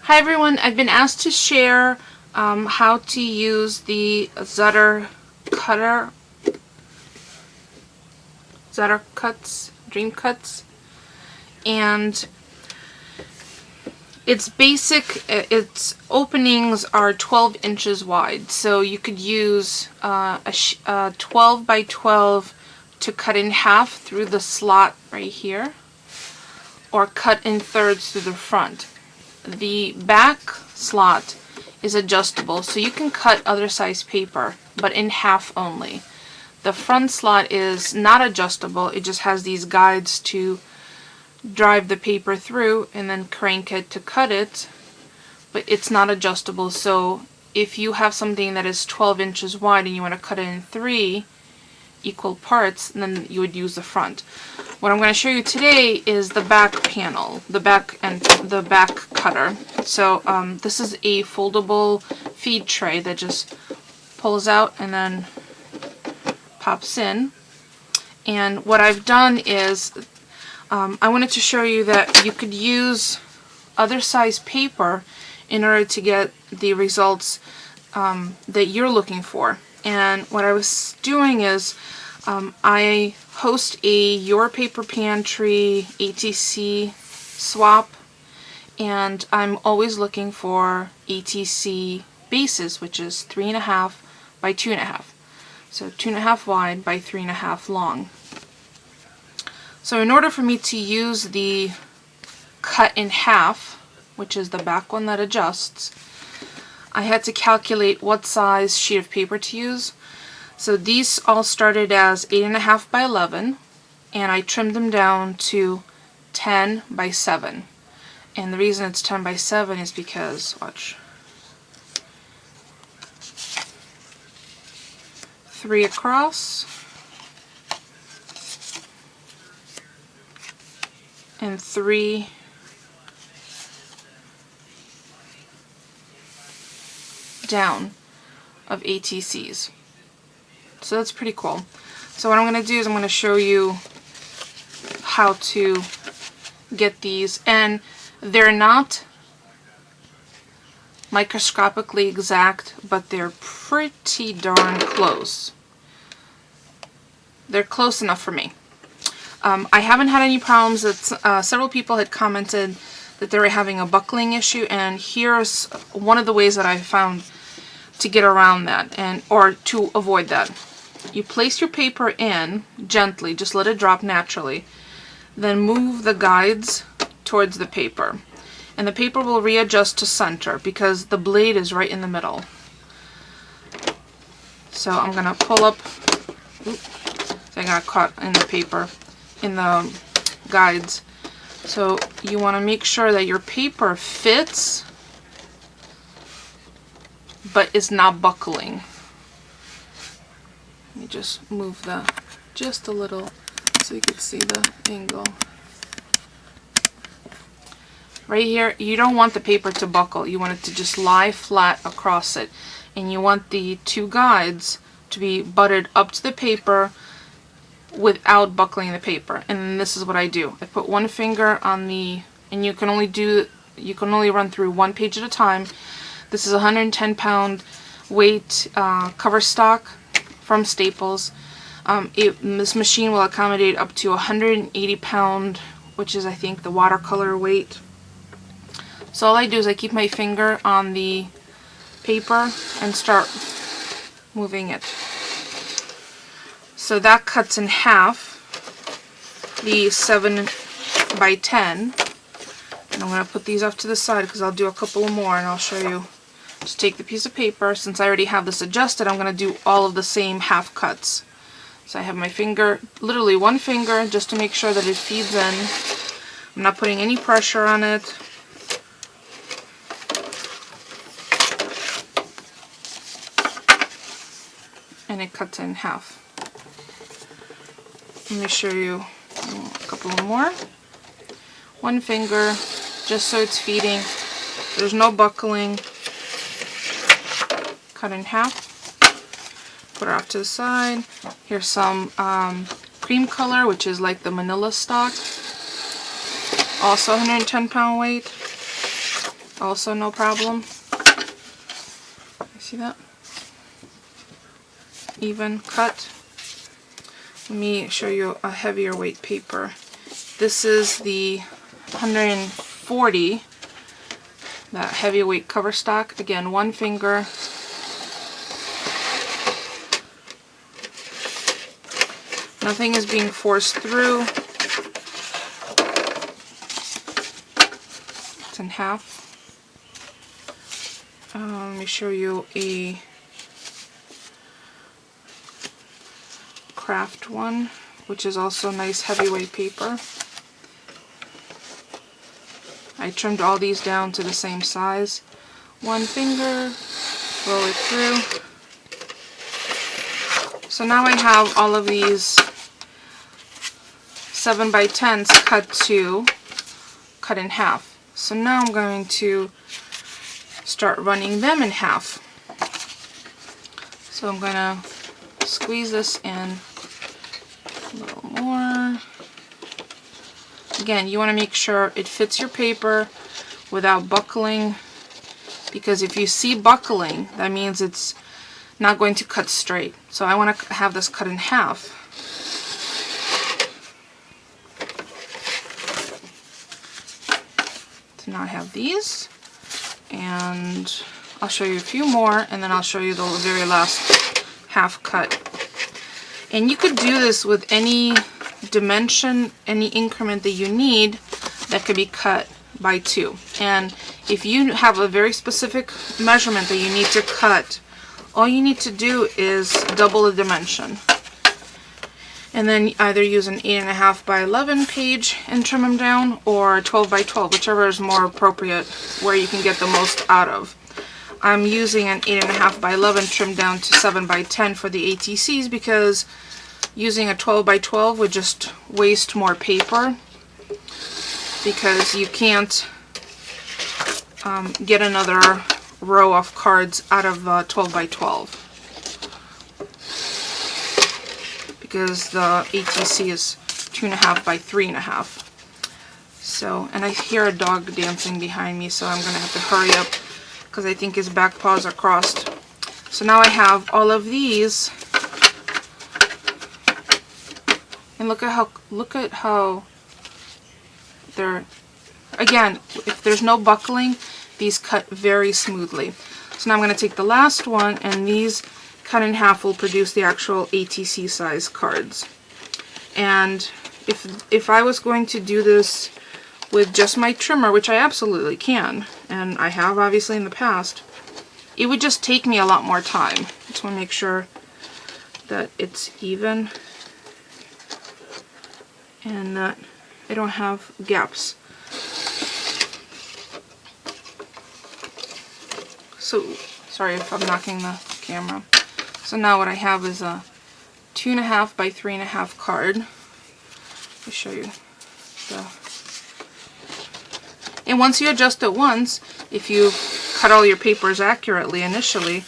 Hi everyone, I've been asked to share how to use the Dreamkutz, and it's basic. Its openings are 12 inches wide, so you could use a 12 by 12 to cut in half through the slot right here, or cut in thirds through the front. The back slot is adjustable, so you can cut other size paper, but in half only. The front slot is not adjustable, it just has these guides to drive the paper through and then crank it to cut it, but it's not adjustable. So if you have something that is 12 inches wide and you want to cut it in 3 equal parts, then you would use the front. What I'm going to show you today is the back panel, the back cutter. So this is a foldable feed tray that just pulls out and then pops in. And what I've done is I wanted to show you that you could use other size paper in order to get the results that you're looking for. And what I was doing is I host a Your Paper Pantry ATC swap, and I'm always looking for ATC bases, which is 3.5 by 2.5. So 2.5 wide by 3.5 long. So in order for me to use the cut in half, which is the back one that adjusts, I had to calculate what size sheet of paper to use. So these all started as 8.5 by 11, and I trimmed them down to 10 by 7. And the reason it's 10 by 7 is because, watch, 3 across and 3 down of ATCs. So that's pretty cool. So what I'm going to do is I'm going to show you how to get these, and they're not microscopically exact, but they're pretty darn close. They're close enough for me. I haven't had any problems. Several people had commented that they were having a buckling issue, and here's one of the ways that I found to get around that, or to avoid that. You place your paper in gently, just let it drop naturally, then move the guides towards the paper, and the paper will readjust to center because the blade is right in the middle. So I'm going to pull up, I got caught in the paper, in the guides. So you want to make sure that your paper fits but is not buckling. Let me just move that just a little so you can see the angle. Right here, you don't want the paper to buckle. You want it to just lie flat across it. And you want the 2 guides to be butted up to the paper without buckling the paper. And this is what I do. I put one finger on the, and you can only run through 1 page at a time. This is a 110-pound weight cover stock from Staples. This machine will accommodate up to 180-pound, which is I think the watercolor weight. So all I do is I keep my finger on the paper and start moving it. So that cuts in half the 7 by 10. And I'm going to put these off to the side because I'll do a couple more and I'll show you. Just take the piece of paper. Since I already have this adjusted, I'm going to do all of the same half cuts. So I have my finger, literally 1 finger, just to make sure that it feeds in. I'm not putting any pressure on it. And it cuts in half. Let me show you a couple more. 1 finger, just so it's feeding. There's no buckling. Cut in half. Put it off to the side. Here's some cream color, which is like the manila stock. Also 110-pound weight. Also no problem. You see that? Even cut. Let me show you a heavier weight paper. This is the 140, that heavyweight cover stock. Again, one finger. Nothing is being forced through. It's in half. Let me show you a craft one, which is also nice heavyweight paper. I trimmed all these down to the same size. One finger, roll it through. So now I have all of these 7x10s cut in half. So now I'm going to start running them in half. So I'm going to squeeze this in a little more. Again, you want to make sure it fits your paper without buckling, because if you see buckling, that means it's not going to cut straight. So I want to have this cut in half. So now I have these, and I'll show you a few more, and then I'll show you the very last half cut. And you could do this with any dimension, any increment that you need that could be cut by 2. And if you have a very specific measurement that you need to cut, all you need to do is double the dimension. And then either use an 8.5 by 11 page and trim them down, or 12 by 12, whichever is more appropriate, where you can get the most out of. I'm using an 8.5 by 11 trimmed down to 7 by 10 for the ATCs, because using a 12 by 12 would just waste more paper, because you can't get another row of cards out of 12 by 12, because the ATC is 2.5 by 3.5. So, and I hear a dog dancing behind me, so I'm gonna have to hurry up because I think his back paws are crossed. So now I have all of these, and look at how they're, again, if there's no buckling, these cut very smoothly. So now I'm going to take the last one, and these cut in half will produce the actual ATC size cards. And if I was going to do this with just my trimmer, which I absolutely can, and I have obviously in the past, it would just take me a lot more time. Just want to make sure that it's even and that I don't have gaps. So, sorry if I'm knocking the camera. So now what I have is a 2.5 by 3.5 card. Let me show you the... And once you adjust it once, if you cut all your papers accurately initially,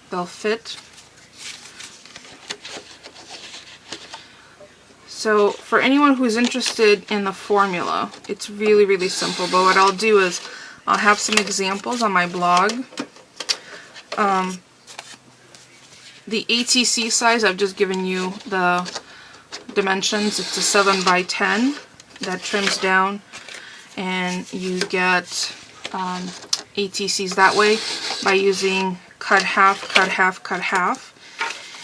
they'll fit. So for anyone who's interested in the formula, it's really, really simple. But what I'll do is I'll have some examples on my blog. The ATC size, I've just given you the dimensions. It's a 7 by 10 that trims down, and you get ATCs that way by using cut half, cut half, cut half.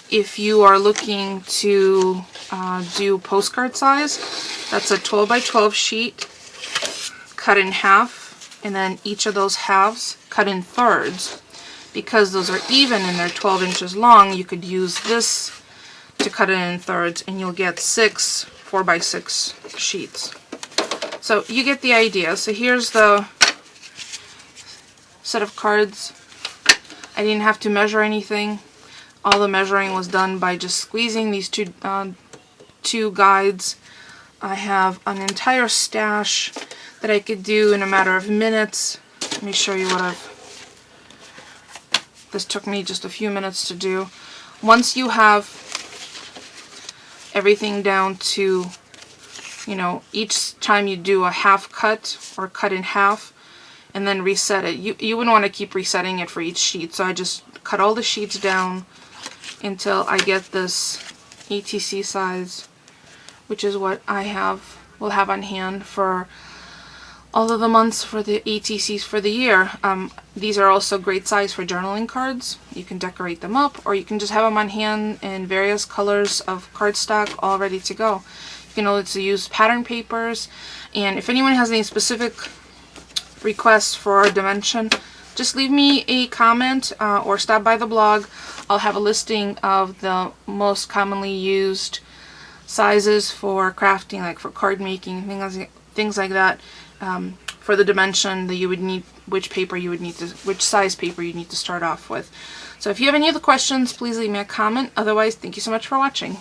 If you are looking to do postcard size, that's a 12 by 12 sheet cut in half, and then each of those halves cut in thirds. Because those are even and they're 12 inches long, you could use this to cut it in thirds, and you'll get 6 4 by 6 sheets. So you get the idea. So here's the set of cards. I didn't have to measure anything. All the measuring was done by just squeezing these two guides. I have an entire stash that I could do in a matter of minutes. Let me show you what this took me just a few minutes to do. Once you have everything down to you know, each time you do a half cut or cut in half and then reset it. You wouldn't want to keep resetting it for each sheet, so I just cut all the sheets down until I get this ATC size, which is what will have on hand for all of the months for the ATCs for the year. These are also great size for journaling cards. You can decorate them up, or you can just have them on hand in various colors of cardstock all ready to go. You can also use pattern papers, and if anyone has any specific requests for a dimension, just leave me a comment or stop by the blog. I'll have a listing of the most commonly used sizes for crafting, like for card making, things like that. For the dimension that you would need, which size paper you need to start off with. So if you have any other questions, please leave me a comment. Otherwise, thank you so much for watching.